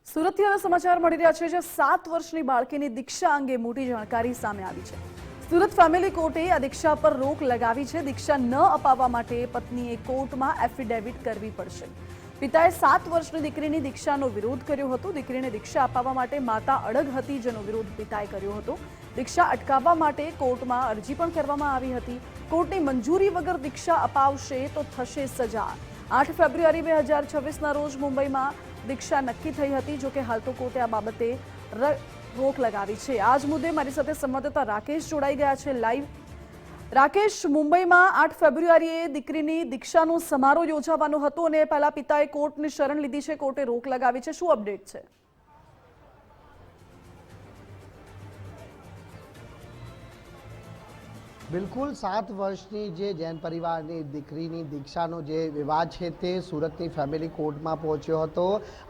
સુરતથી હવે સમાચાર મળી રહ્યા છે જે 7 વર્ષની બાળકીની દીક્ષા અંગે મોટી જાણકારી સામે આવી છે। સુરત ફેમિલી કોર્ટે આ દીક્ષા પર રોક લગાવી છે। દીક્ષા ન અપાવવા માટે પત્નીએ કોર્ટમાં એફિડેવિટ કરવી પડશે। પિતાએ 7 વર્ષની દીકરીની દીક્ષાનો વિરોધ કર્યો હતો। દીકરીને દીક્ષા અપાવવા માટે માતા અડગ હતી, જેનો વિરોધ પિતાએ કર્યો હતો। દીક્ષા અટકાવવા માટે કોર્ટમાં અરજી પણ કરવામાં આવી હતી। કોર્ટની મંજૂરી વગર દીક્ષા અપાવશે તો થશે સજા। 8 ફેબ્રુઆરી 2026ના રોજ મુંબઈમાં દીક્ષા નક્કી થઈ હતી। જો કે હાલ તો કોર્ટે આ બાબતે રોક લગાવી છે। આ જ મુદ્દે મારી સાથે સંવાદદાતા રાકેશ જોડાઈ ગયા છે લાઈવ। રાકેશ, મુંબઈમાં 8 ફેબ્રુઆરીએ દીકરીની દીક્ષાનો સમારોહ યોજાવાનો હતો અને પહેલા પિતાએ કોર્ટની શરણ લીધી છે, કોર્ટે રોક લગાવી છે। શું અપડેટ છે? બિલકુલ 7 વર્ષની જે જૈન પરિવારની દીકરીની દીક્ષાનો જે વિવાદ છે તે સુરતની ફેમિલી કોર્ટમાં પહોંચ્યો હતો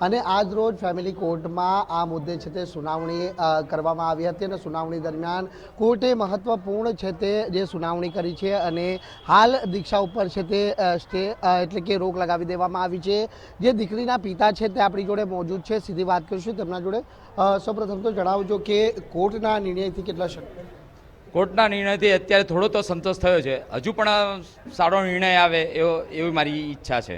અને આજ રોજ ફેમિલી કોર્ટમાં આ મુદ્દે છે તે સુનાવણી કરવામાં આવી હતી અને સુનાવણી દરમિયાન કોર્ટે મહત્વપૂર્ણ છે તે જે સુનાવણી કરી છે અને હાલ દીક્ષા ઉપર છે તે સ્ટે એટલે કે રોક લગાવી દેવામાં આવી છે। જે દીકરીના પિતા છે તે આપણી જોડે મોજૂદ છે, સીધી વાત કરીશું તેમના જોડે। સૌપ્રથમ તો જણાવજો કે કોર્ટના નિર્ણયથી કેટલા સંતોષ? કોર્ટના નિર્ણયથી અત્યારે થોડો તો સંતોષ થયો છે। હજુ પણ સારો નિર્ણય આવે એવી મારી ઈચ્છા છે।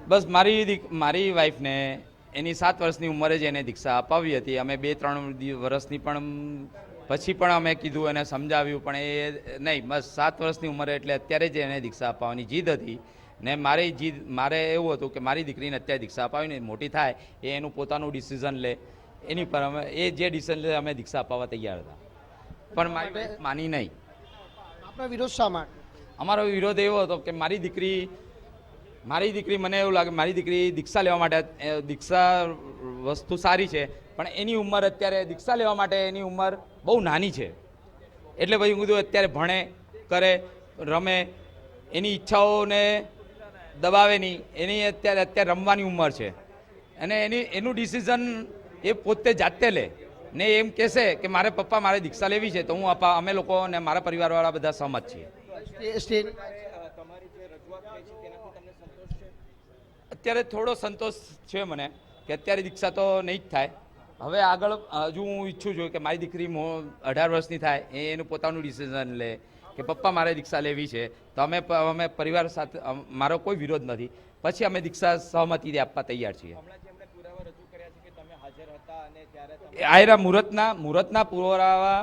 બસ મારી વાઈફને એની 7 વર્ષની ઉંમરે જ એને દીક્ષા અપાવી હતી। અમે 2-3 વર્ષની પણ પછી પણ અમે કીધું, એને સમજાવ્યું, પણ એ નહીં, બસ 7 વર્ષની ઉંમરે એટલે અત્યારે જ એને દીક્ષા અપાવવાની જીદ હતી ને મારે એવું હતું કે મારી દીકરીને અત્યારે દીક્ષા અપાવીને મોટી થાય, એ એનું પોતાનું ડિસિઝન લે, એની પર અમે એ જે ડિસિઝન લે અમે દીક્ષા અપાવવા તૈયાર હતા, પણ મારી વાઈફ માની નહીં। આપનો વિરોધ શા માટે? અમારો વિરોધ એવો હતો કે મારી દીકરી મને એવું લાગે મારી દીકરી દીક્ષા લેવા માટે, દીક્ષા વસ્તુ સારી છે પણ એની ઉંમર અત્યારે દીક્ષા લેવા માટે એની ઉંમર બહુ નાની છે। એટલે પછી હું કીધું અત્યારે ભણે, કરે, રમે, એની ઈચ્છાઓને દબાવે નહીં, એની અત્યારે રમવાની ઉંમર છે અને એનું ડિસિઝન એ પોતે જાતે લે ને એમ કહેશે કે મારે પપ્પા મારે દીક્ષા લેવી છે તો હું અમે લોકો અને મારા પરિવારવાળા બધા સહમત છીએ। અત્યારે થોડો સંતોષ છે મને કે અત્યારે દીક્ષા તો નહીં જ થાય। હવે આગળ હજુ હું ઈચ્છું છું કે મારી દીકરી 18 વર્ષની થાય, એનું પોતાનું ડિસિઝન લે કે પપ્પા મારે દીક્ષા લેવી છે તો અમે પરિવાર સાથે, મારો કોઈ વિરોધ નથી, પછી અમે દીક્ષા સહમતિથી આપવા તૈયાર છીએ। આયરા મુહૂર્તના પુરાવા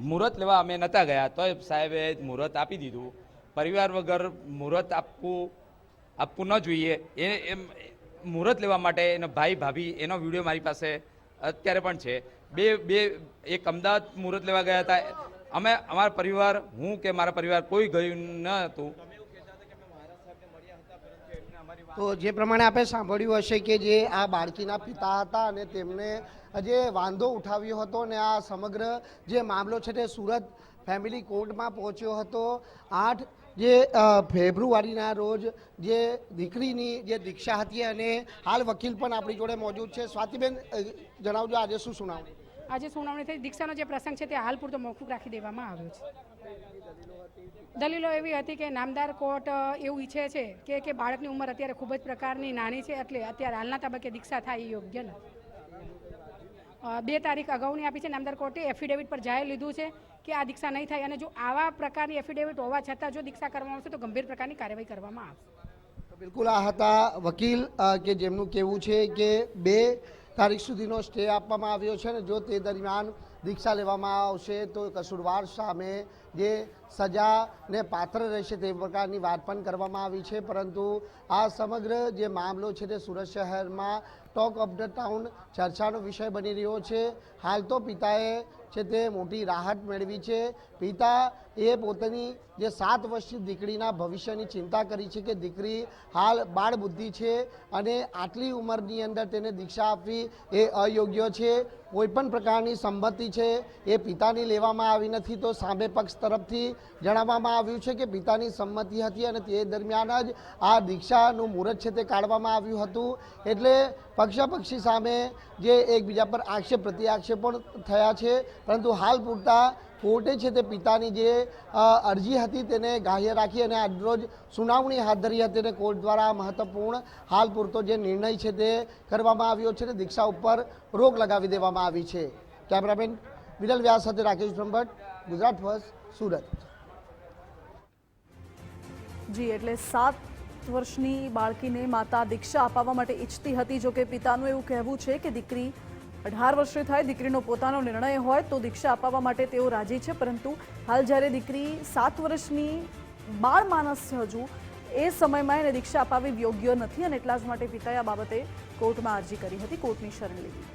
મુહૂર્ત લેવા અમે નહોતા ગયા તો સાહેબે મુહૂર્ત આપી દીધું। પરિવાર વગર મુહૂર્ત આપવું ન જોઈએ। એ મુહૂર્ત લેવા માટે એનો ભાઈ ભાભી એનો વિડીયો મારી પાસે અત્યારે પણ છે। બે એક અમદાવાદ મુહૂર્ત લેવા ગયા હતા, અમે અમારા પરિવાર, હું કે મારા પરિવાર કોઈ ગયું ન હતું। તો જે પ્રમાણે આપણે સાંભળ્યું હશે કે જે આ બાળકીના પિતા હતા અને તેમને જે વાંધો ઉઠાવ્યો હતો અને આ સમગ્ર જે મામલો છે તે સુરત ફેમિલી કોર્ટમાં પહોંચ્યો હતો। 8 ફેબ્રુઆરીના રોજ જે દીકરીની જે દીક્ષા હતી અને હાલ વકીલ પણ આપણી જોડે મોજૂદ છે। સ્વાતિબેન, જણાવજો આજે શું સુનાવણી? આજે સુનાવણી થઈ। દીક્ષાનો જે પ્રસંગ છે તે હાલ પૂરતો મોકૂફ રાખી દેવામાં આવ્યો છે। દલીલો એવી હતી કે નામદાર કોર્ટ એવું ઈચ્છે છે કે બાળકની ઉંમર અત્યારે ખૂબ જ પ્રકારની નાની છે, એટલે અત્યારે હાલના તબક્કે દીક્ષા થાય એ યોગ્ય નથી। 2 તારીખ અગાઉની આપી છે નામદાર કોર્ટે, એફિડેવિટ પર જાહેર લીધું છે કે આ દીક્ષા નહીં થાય અને જો આવા પ્રકારની એફિડેવિટ હોવા છતાં જો દીક્ષા કરવામાં આવશે તો ગંભીર પ્રકારની કાર્યવાહી કરવામાં આવશે। બિલકુલ, આ હતા વકીલ કે જેમનું કહેવું છે કે 2 તારીખ સુધીનો સ્ટે આપવામાં આવ્યો છે અને જો તે દરમિયાન દીક્ષા લેવામાં આવશે તો કસૂરવાર સામે જે સજાને પાત્ર રહેશે તે પ્રકારની વાત પણ કરવામાં આવી છે। પરંતુ આ સમગ્ર જે મામલો છે તે સુરત શહેરમાં ટોક ઓફ ધ ટાઉન ચર્ચાનો વિષય બની રહ્યો છે। હાલ તો પિતાએ છે તે મોટી રાહત મેળવી છે। પિતા એ પોતાની જે 7 વર્ષની દીકરીના ભવિષ્યની ચિંતા કરી છે કે દીકરી હાલ બાળ બુદ્ધિ છે અને આટલી ઉંમરની અંદર તેને દીક્ષા આપવી એ અયોગ્ય છે। કોઈપણ પ્રકારની સંમતિ છે એ પિતાની લેવામાં આવી નથી, તો સામે પક્ષ તરફથી જણાવવામાં આવ્યું છે કે પિતાની સંમતિ હતી અને તે દરમિયાન જ આ દીક્ષાનું મુહૂર્ત છે તે કાઢવામાં આવ્યું હતું। એટલે પક્ષાપક્ષી સામે જે એકબીજા પર આક્ષેપ પ્રત્યાક્ષેપ પણ થયા છે, પરંતુ હાલ પૂરતા કોર્ટે છે તે પિતાની જે અરજી હતી તેને ગ્રાહ્ય રાખી અને આજરોજ સુનાવણી હાથ ધરી હતી અને કોર્ટ દ્વારા મહત્વપૂર્ણ હાલ પૂરતો જે નિર્ણય છે તે કરવામાં આવ્યો છે અને દીક્ષા ઉપર રોક લગાવી દેવામાં આવી છે. કેમેરામેન વિરલ વ્યાસ સાથે રાકેશ બ્રહ્મભટ્ટ, ગુજરાત ફર્સ્ટ, સુરત. જી, એટલે 7 વર્ષની બાળકીને માતા દીક્ષા અપાવવા માટે ઈચ્છતી હતી. જો કે પિતાનું એવું કહેવું છે કે દીકરી 18 વર્ષની થાય, દીકરીનો પોતાનો નિર્ણય હોય તો દીક્ષા અપાવવા માટે તેઓ રાજી છે. પરંતુ હાલ જ્યારે દીકરી 7 વર્ષની બાળ માનસ છે હજુ, એ સમયમાં એને દીક્ષા અપાવવી યોગ્ય નથી અને એટલા જ માટે પિતાએ આ બાબતે કોર્ટમાં અરજી કરી હતી, કોર્ટની શરણ લીધી.